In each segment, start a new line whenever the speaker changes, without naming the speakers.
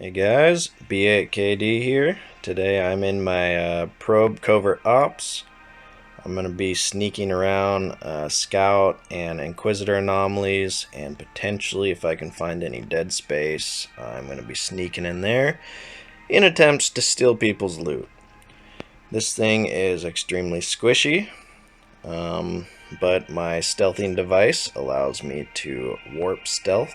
Hey guys, B8KD here. Today I'm in my probe covert ops. I'm going to be sneaking around scout and inquisitor anomalies, and potentially if I can find any dead space, I'm going to be sneaking in there in attempts to steal people's loot. This thing is extremely squishy, but my stealthing device allows me to warp stealth.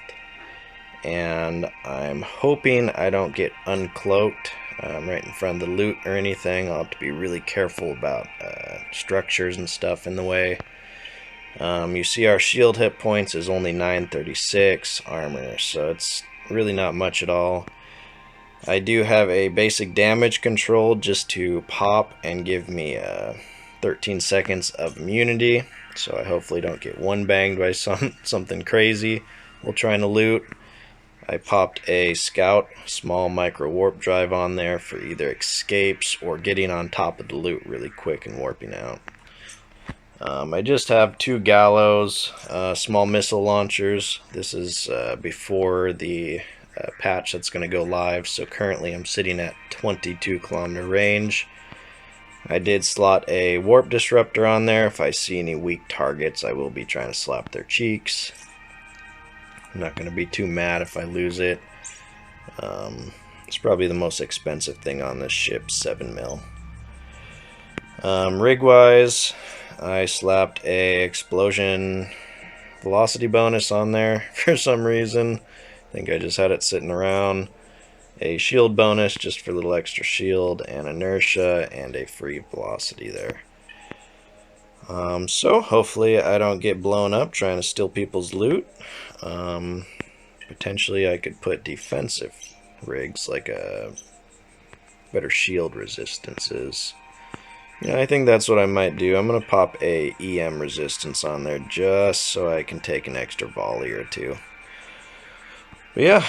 And I'm hoping I don't get uncloaked right in front of the loot or anything. I'll have to be really careful about structures and stuff in the way. You see our shield hit points is only 936 armor, so it's really not much at all. I do have a basic damage control just to pop and give me 13 seconds of immunity, so I hopefully don't get one banged by something crazy while trying to loot. I popped a scout small micro warp drive on there for either escapes or getting on top of the loot really quick and warping out. I just have 2 gallows small missile launchers. This is before the patch that's going to go live, so currently I'm sitting at 22 kilometer range. I did slot a warp disruptor on there. If I see any weak targets, I will be trying to slap their cheeks. I'm not going to be too mad if I lose it. It's probably the most expensive thing on this ship, 7 mil. Rig wise, I slapped a explosion velocity bonus on there for some reason. I think I just had it sitting around. A shield bonus just for a little extra shield, and inertia, and a free velocity there. So hopefully I don't get blown up trying to steal people's loot. Potentially I could put defensive rigs, like a better shield resistances. Yeah, I think that's what I might do. I'm going to pop a EM resistance on there just so I can take an extra volley or two. But yeah,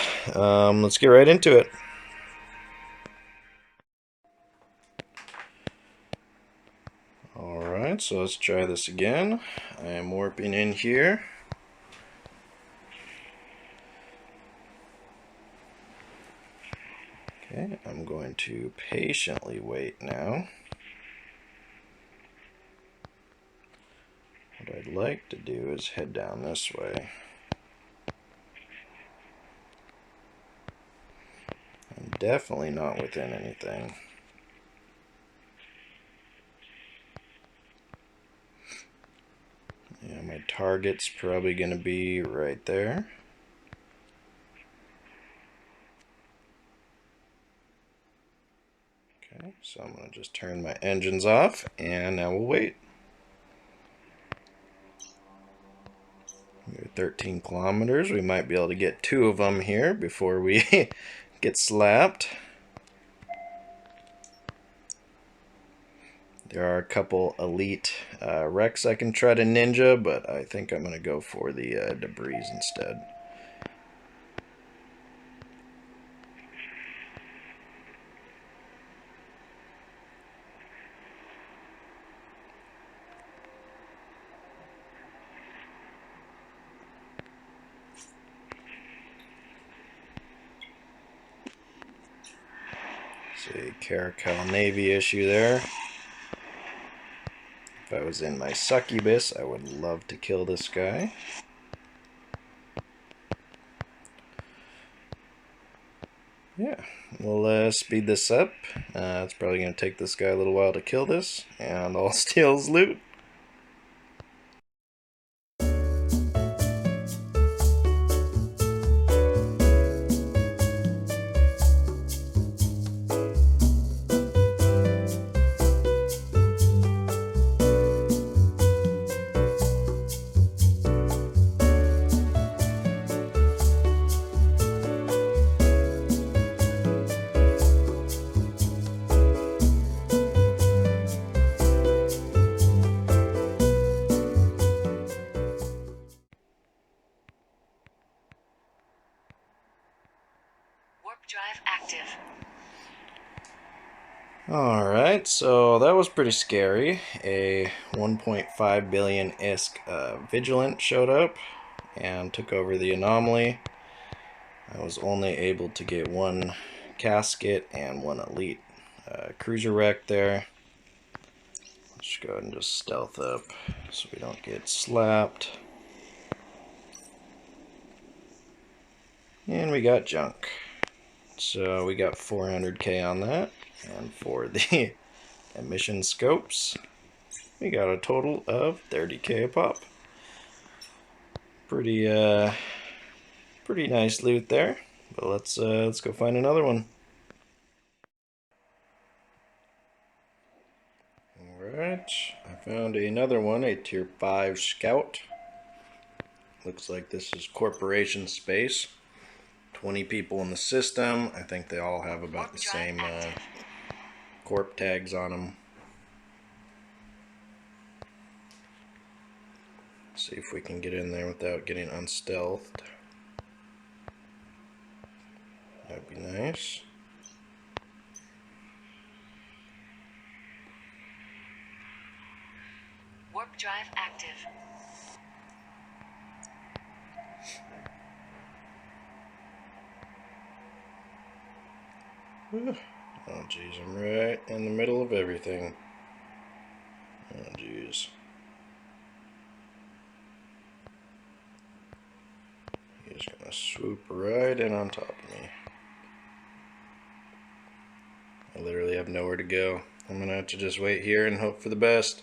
let's get right into it. Alright, so let's try this again. I am warping in here. Okay, I'm going to patiently wait now. What I'd like to do is head down this way. I'm definitely not within anything. Yeah, my target's probably going to be right there. Okay, so I'm going to just turn my engines off, and now we'll wait. We're 13 kilometers. We might be able to get 2 of them here before we get slapped. There are a couple elite wrecks I can try to ninja, but I think I'm going to go for the debris instead. See, Caracal Navy issue there. If I was in my succubus, I would love to kill this guy. Yeah, we'll speed this up. It's probably going to take this guy a little while to kill this, and I'll steal his loot.
Drive active.
Alright, so that was pretty scary. A 1.5 billion ISK Vigilant showed up and took over the anomaly. I was only able to get one casket and one elite cruiser wreck there. Let's go ahead and just stealth up so we don't get slapped. And we got junk. So we got 400k on that. And for the emission scopes, we got a total of 30k a pop. Pretty nice loot there. But let's go find another one. Alright, I found another one, a tier 5 scout. Looks like this is corporation space. 20 people in the system. I think they all have about the same corp tags on them. See if we can get in there without getting unstealthed. That'd be nice.
Warp drive active.
Oh jeez, I'm right in the middle of everything. Oh jeez. He's gonna swoop right in on top of me. I literally have nowhere to go. I'm gonna have to just wait here and hope for the best.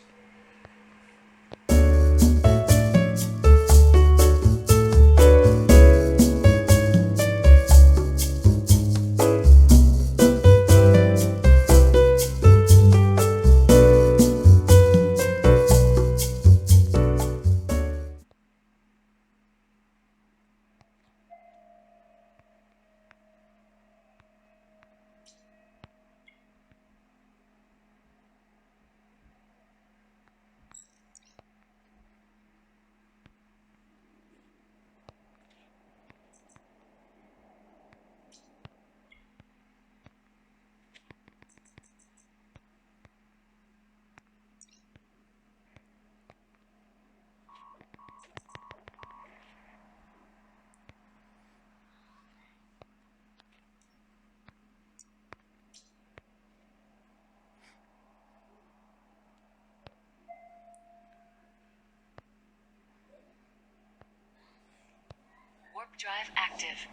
Warp drive active.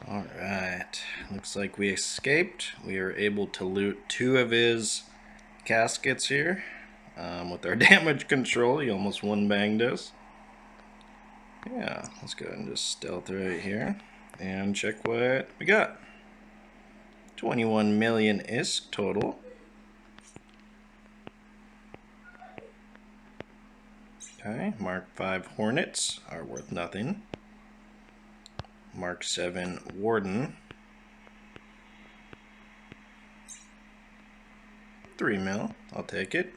Alright, looks like we escaped. We were able to loot 2 of his caskets here. With our damage control, he almost one-banged us. Yeah, let's go ahead and just stealth right here and check what we got. 21 million ISK total. Okay, Mark 5 Hornets are worth nothing. Mark 7 Warden. 3 mil, I'll take it.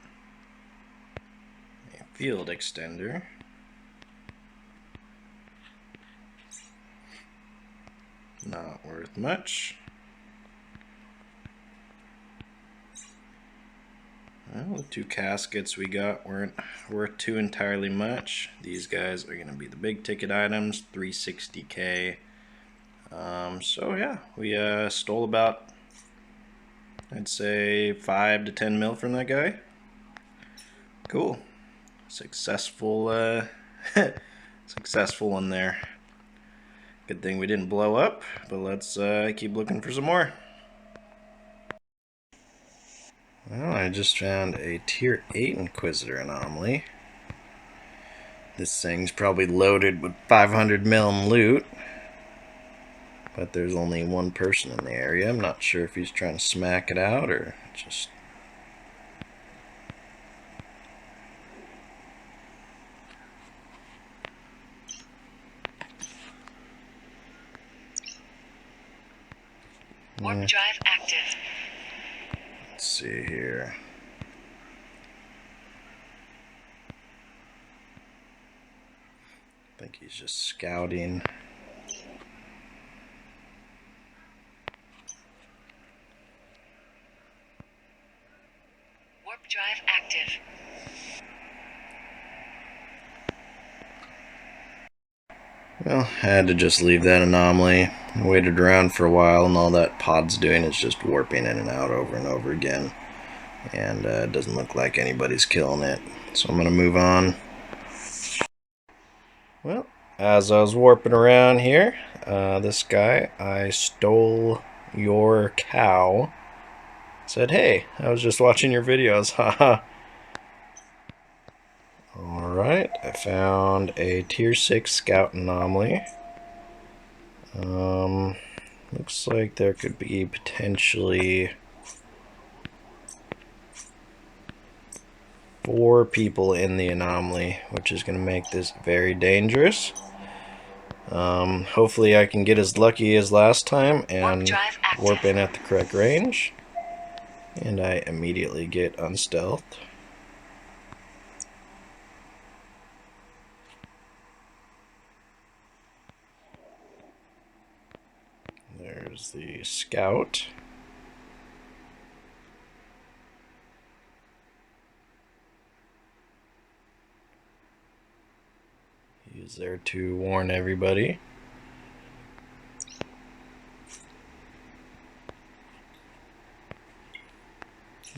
A field extender. Not worth much. Well, the 2 caskets we got weren't worth too entirely much. These guys are going to be the big ticket items, 360k. So yeah, we stole about, I'd say, 5 to 10 mil from that guy. Cool. Successful, successful one there. Good thing we didn't blow up, but let's keep looking for some more. Well, I just found a tier 8 Inquisitor anomaly. This thing's probably loaded with 500 mil loot. But there's only one person in the area. I'm not sure if he's trying to smack it out or just...
Warp drive active.
Let's see here. I think he's just scouting.
Warp drive active.
Well, I had to just leave that anomaly. Waited around for a while, and all that pod's doing is just warping in and out over and over again. And it doesn't look like anybody's killing it. So I'm going to move on. Well, as I was warping around here, this guy, I stole your cow. Said, hey, I was just watching your videos, haha. Alright, I found a tier 6 scout anomaly. Looks like there could be potentially 4 people in the anomaly, which is going to make this very dangerous. Hopefully I can get as lucky as last time and warp in at the correct range. And I immediately get unstealthed. There's the scout. He's there to warn everybody.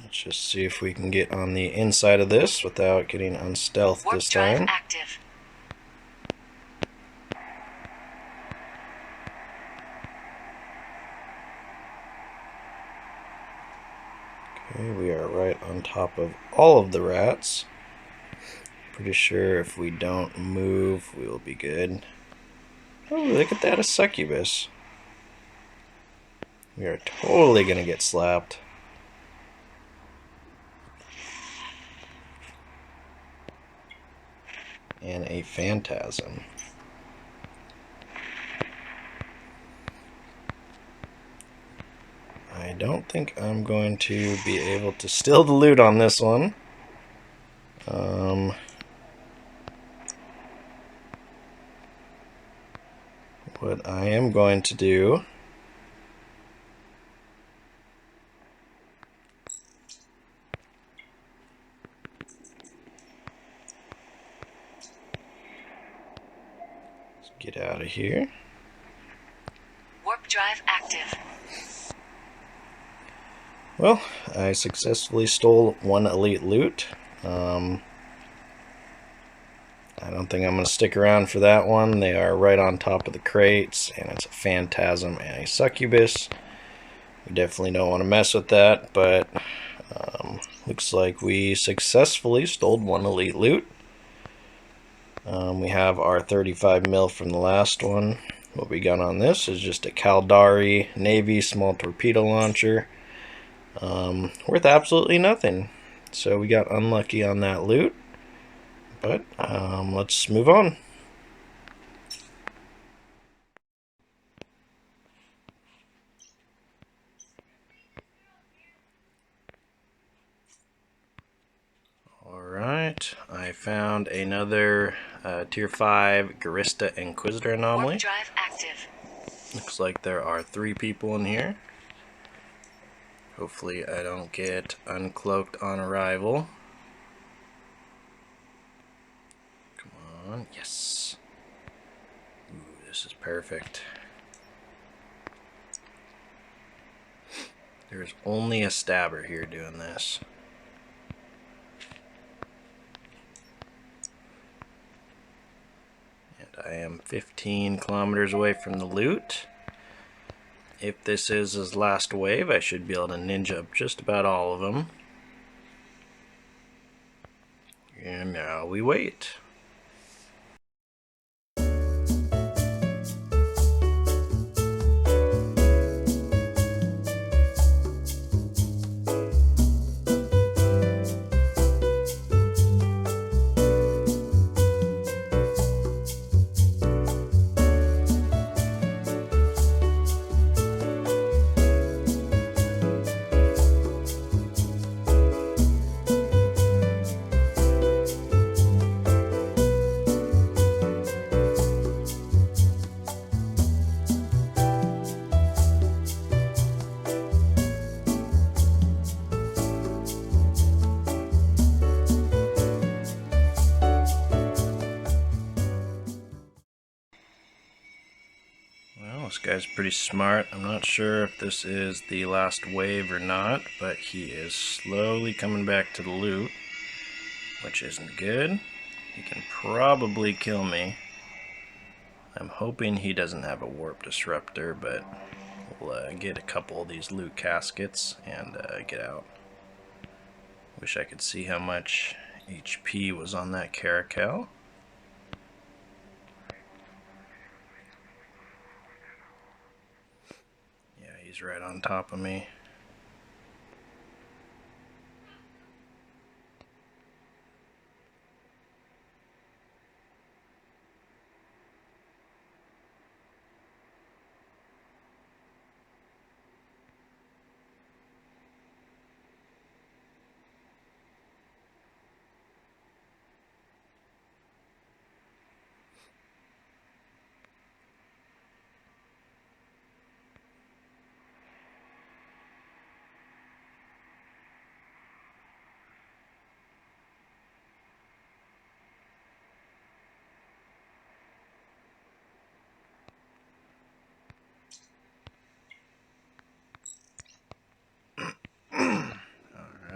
Let's just see if we can get on the inside of this without getting unstealthed this time.
Active.
Okay, we are right on top of all of the rats. Pretty sure if we don't move, we will be good. Oh, look at that, a succubus. We are totally gonna get slapped. And a phantasm. I don't think I'm going to be able to steal the loot on this one. What I am going to do is get out of here.
Warp drive active.
Well, I successfully stole 1 elite loot. I don't think I'm going to stick around for that one. They are right on top of the crates, and it's a phantasm and a succubus. We definitely don't want to mess with that, but looks like we successfully stole 1 elite loot. We have our 35 mil from the last one. What we got on this is just a Caldari Navy small torpedo launcher. Worth absolutely nothing. So we got unlucky on that loot. But let's move on. Alright, I found another tier 5 Garista Inquisitor anomaly.
Warp drive active.
Looks like there are 3 people in here. Hopefully I don't get uncloaked on arrival. Come on, yes. Ooh, this is perfect. There's only a stabber here doing this. And I am 15 kilometers away from the loot. If this is his last wave, I should be able to ninja up just about all of them. And now we wait. This guy's pretty smart. I'm not sure if this is the last wave or not, but he is slowly coming back to the loot, which isn't good. He can probably kill me. I'm hoping he doesn't have a warp disruptor, but we'll get a couple of these loot caskets and get out. Wish I could see how much HP was on that caracal. Yeah, he's right on top of me.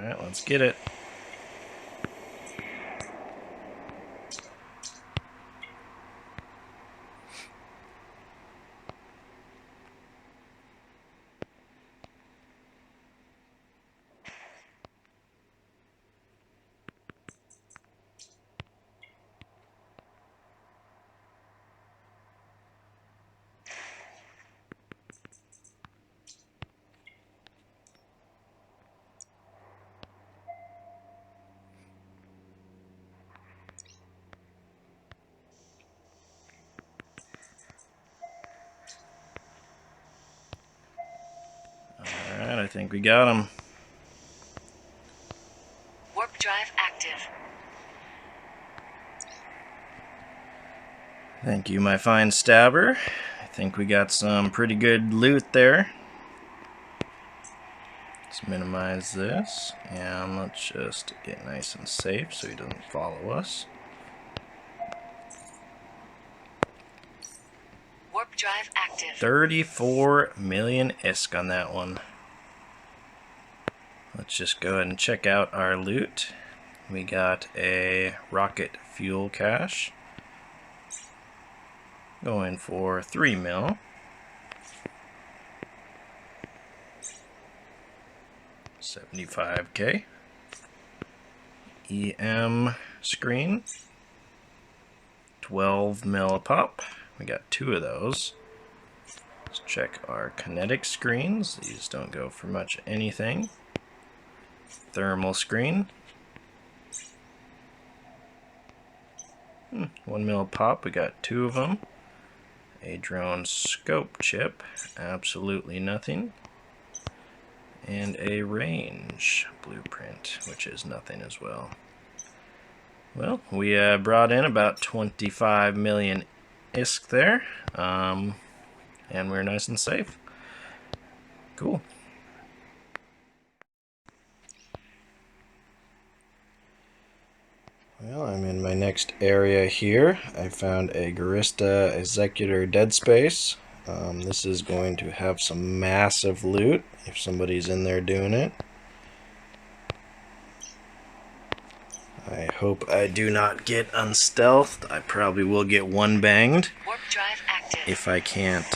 Alright, let's get it. Alright, I think we got him.
Warp drive active.
Thank you, my fine stabber. I think we got some pretty good loot there. Let's minimize this, and let's just get nice and safe so he doesn't follow us.
Warp drive active.
34 million ISK on that one. Let's just go ahead and check out our loot. We got a rocket fuel cache. Going for 3 mil. $75K. EM screen. 12 mil a pop. We got 2 of those. Let's check our kinetic screens. These don't go for much anything. Thermal screen. 1 mil pop. We got 2 of them. A drone scope chip. Absolutely nothing. And a range blueprint, which is nothing as well. Well, we brought in about 25 million ISK there, and we're nice and safe. Cool. Well, I'm in my next area here. I found a Garista Executor Dead Space. This is going to have some massive loot if somebody's in there doing it. I hope I do not get unstealthed. I probably will get one banged
Warp drive active.
if I can't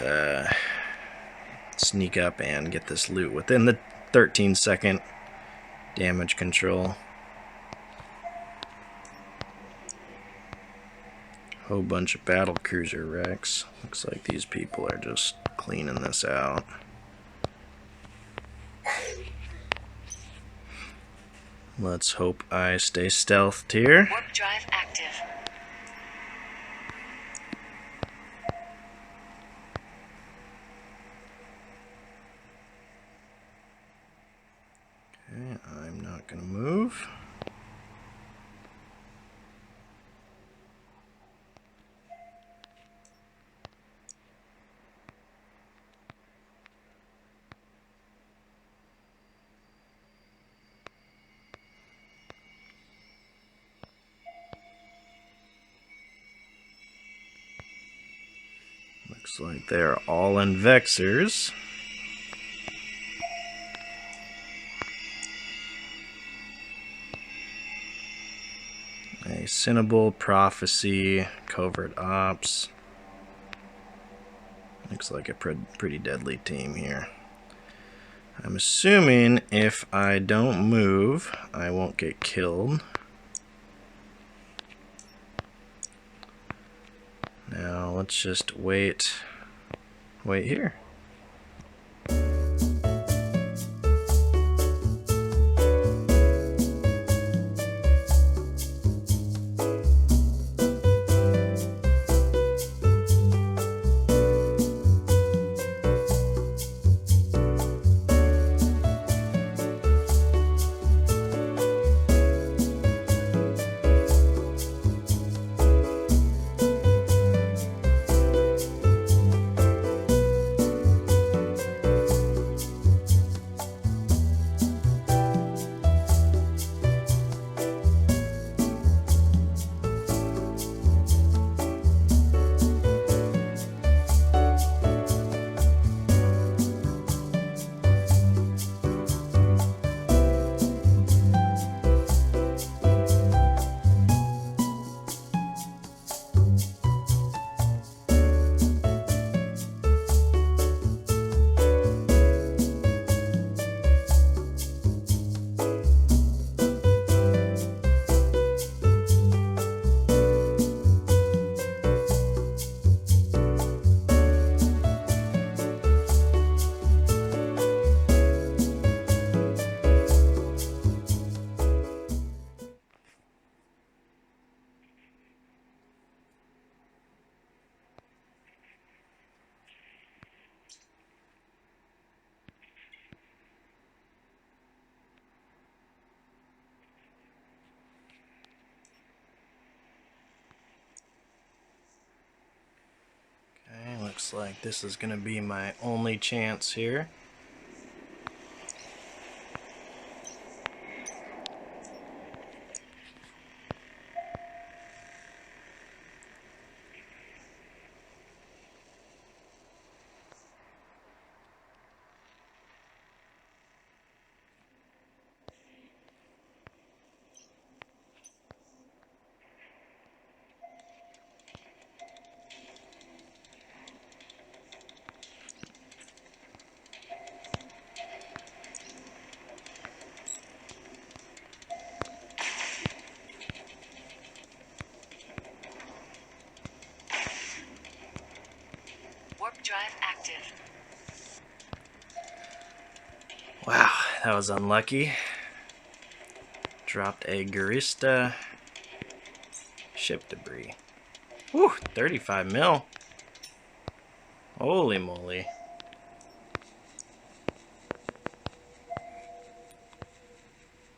sneak up and get this loot within the 13-second damage control. Whole bunch of battle cruiser wrecks. Looks like these people are just cleaning this out. Let's hope I stay stealthed here.
Warp drive active.
Okay, I'm not gonna move. Looks like they're all in Vexers. A Cinnable, Prophecy, Covert Ops. Looks like a pretty deadly team here. I'm assuming if I don't move, I won't get killed. Now let's just wait here. Looks like this is going to be my only chance here.
Warp drive active.
Wow, that was unlucky. Dropped a Garista. Ship debris. Whew, 35 mil. Holy moly.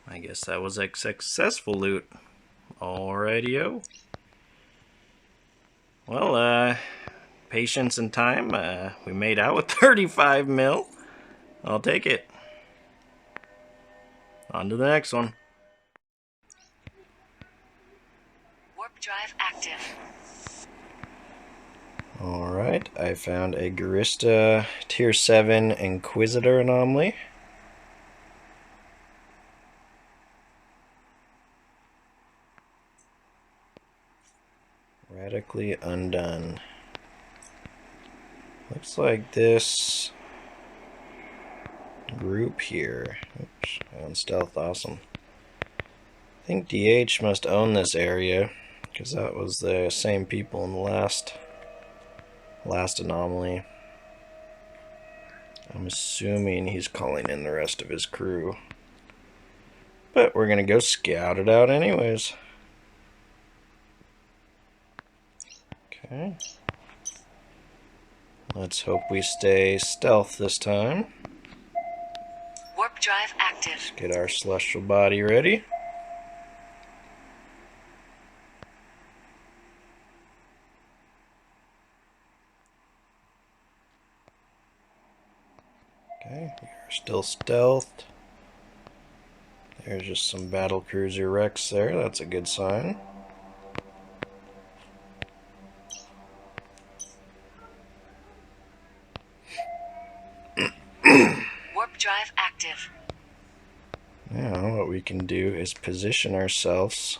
I guess that was a successful loot. Alrighty-o. Well, patience and time. We made out with 35 mil. I'll take it. On to the next one.
Warp drive active.
Alright, I found a Garista Tier 7 Inquisitor anomaly. Radically undone. Looks like this group here. Oops, on stealth, awesome. I think DH must own this area because that was the same people in the last anomaly. I'm assuming he's calling in the rest of his crew. But we're gonna go scout it out anyways. Okay. Let's hope we stay stealth this time.
Warp drive active.
Let's get our celestial body ready. Okay, we are still stealthed. There's just some battle cruiser wrecks there. That's a good sign.
active.
Now what we can do is position ourselves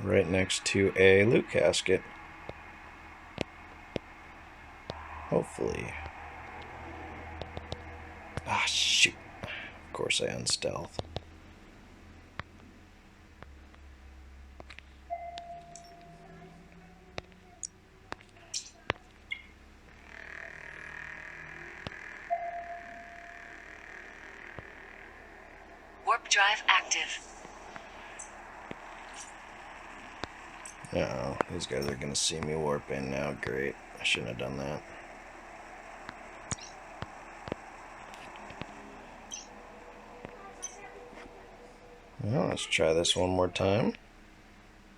right next to a loot casket. Hopefully. Ah, shoot. Of course I unstealth.
Warp drive active.
Uh-oh, these guys are gonna see me warp in now. Great. I shouldn't have done that. Well, let's try this one more time.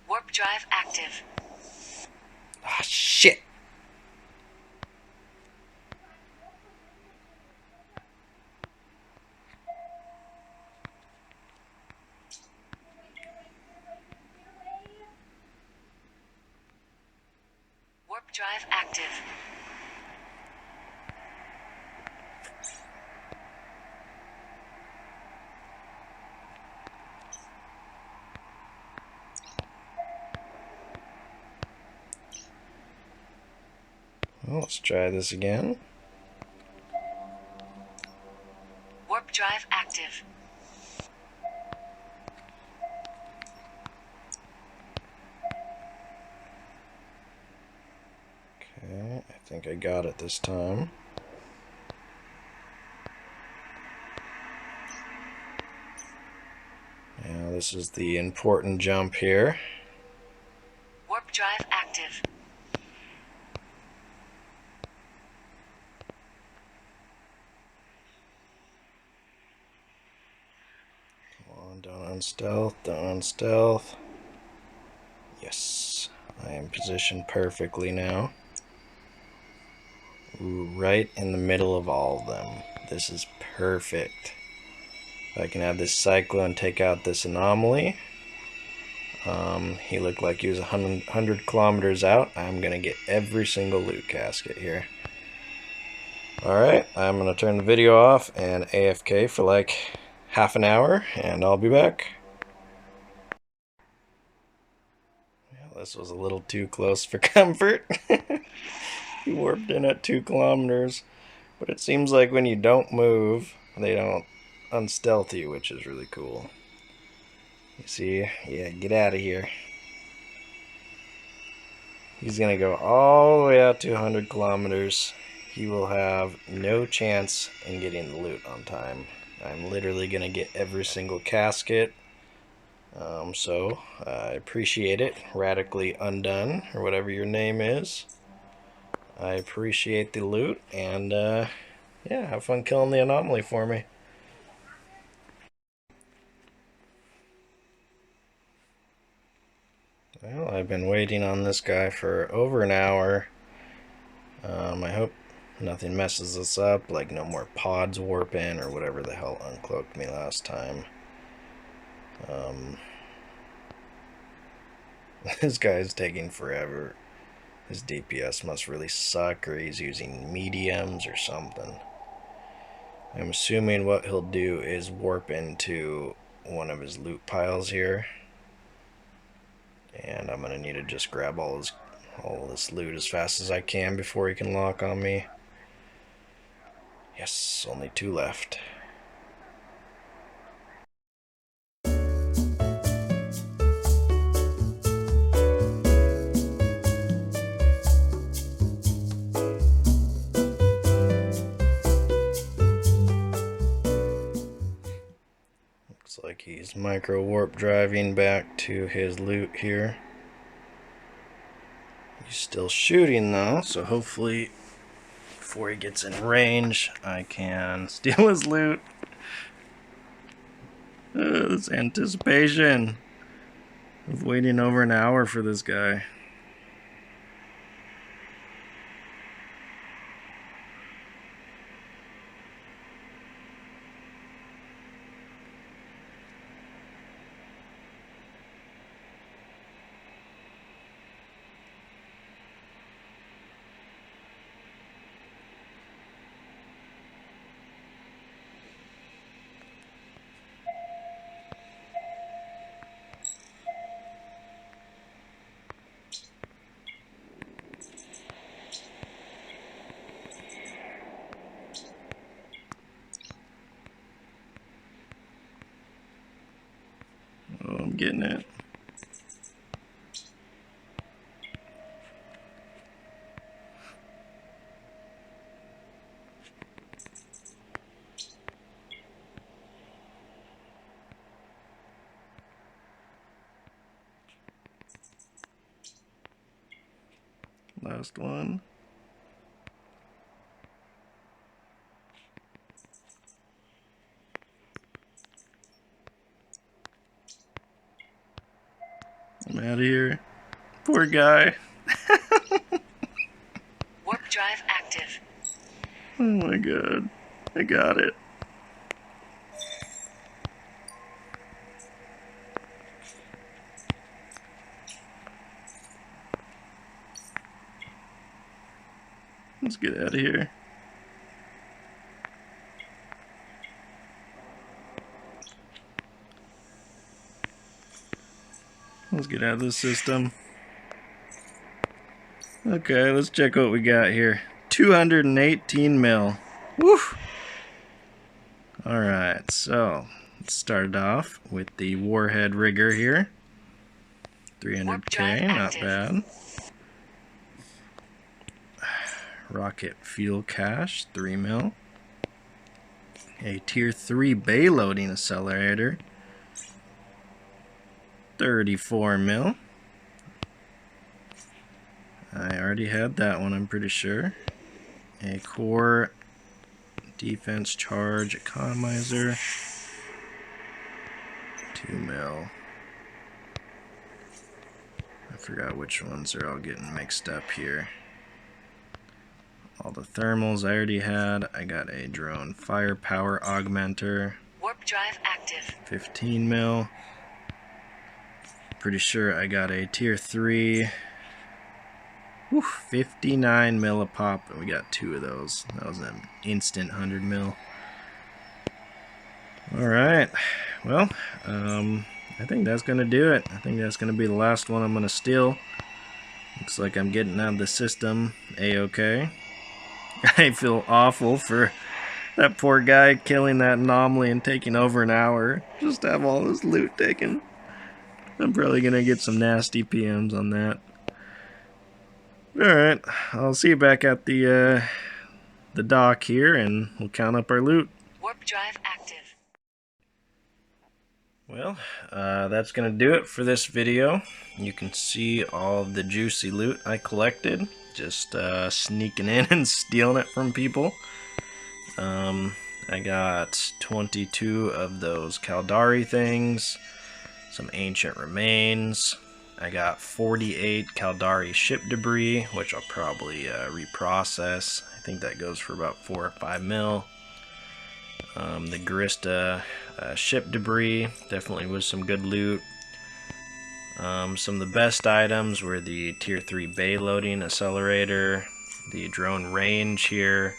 Warp drive active.
Ah, shit!
Warp drive active.
Well, let's try this again.
Warp drive active.
Okay, I think I got it this time. Now this is the important jump here.
Warp drive active.
Come on, don't unstealth, don't unstealth. Yes, I am positioned perfectly now. Ooh, right in the middle of all of them. This is perfect. If I can have this cyclone take out this anomaly. He looked like he was 100 kilometers out. I'm going to get every single loot casket here. Alright, I'm going to turn the video off and AFK for like half an hour, and I'll be back. Well, this was a little too close for comfort. He warped in at 2 kilometers. But it seems like when you don't move, they don't unstealth you, which is really cool. You see? Yeah, get out of here. He's going to go all the way out to 100 kilometers. He will have no chance in getting the loot on time. I'm literally going to get every single casket. So, I appreciate it. Radically Undone, or whatever your name is. I appreciate the loot, and yeah, have fun killing the anomaly for me. Well, I've been waiting on this guy for over an hour. I hope nothing messes us up, like no more pods warp in or whatever the hell uncloaked me last time. This guy's taking forever. His DPS must really suck, or he's using mediums or something. I'm assuming what he'll do is warp into one of his loot piles here. And I'm gonna need to just grab all this loot as fast as I can before he can lock on me. Yes, only 2 left. Looks like he's micro warp driving back to his loot here. He's still shooting though, so hopefully before he gets in range I can steal his loot. This anticipation of waiting over an hour for this guy. getting it. Last one. I'm out of here. Poor guy.
Warp drive active.
Oh my god. I got it. Let's get out of here. Let's get out of this system. Okay, let's check what we got here. 218 mil. Woo! Alright, so let's start off with the warhead rigger here. 300k, not bad. Rocket fuel cache, 3 mil. A tier 3 bay loading accelerator, 34 mil. I already had that one, I'm pretty sure. A core defense charge economizer, 2 mil. I forgot which ones are all getting mixed up here. All the thermals I already had. I got a drone firepower augmenter.
Warp drive active.
15 mil. Pretty sure I got a tier 3. 59 mil a pop, and we got 2 of those. That was an instant 100 mil. Alright, well, I think that's going to do it. I think that's going to be the last one I'm going to steal. Looks like I'm getting out of the system A-okay. I feel awful for that poor guy killing that anomaly and taking over an hour just to have all his loot taken. I'm probably going to get some nasty PMs on that. Alright, I'll see you back at the dock here, and we'll count up our loot.
Warp drive active.
Well, that's going to do it for this video. You can see all of the juicy loot I collected. Just sneaking in and stealing it from people. I got 22 of those Caldari things, some ancient remains. I got 48 Caldari ship debris, which I'll probably reprocess. I think that goes for about 4 or 5 mil. The Garista ship debris definitely was some good loot. Some of the best items were the tier 3 bay loading accelerator, the drone range here,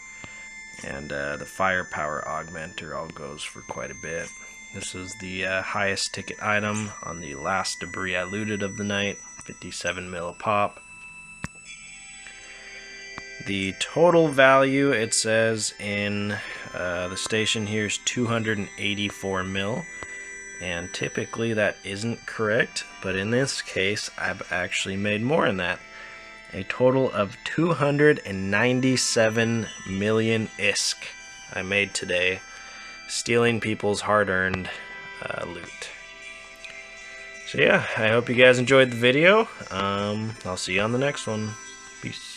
and the firepower augmenter all goes for quite a bit. This is the highest ticket item on the last debris I looted of the night, 57 mil a pop. The total value, it says in the station here, is 284 mil. And typically that isn't correct, but in this case I've actually made more than that. A total of 297 million ISK I made today, stealing people's hard-earned loot. So yeah, I hope you guys enjoyed the video. I'll see you on the next one. Peace.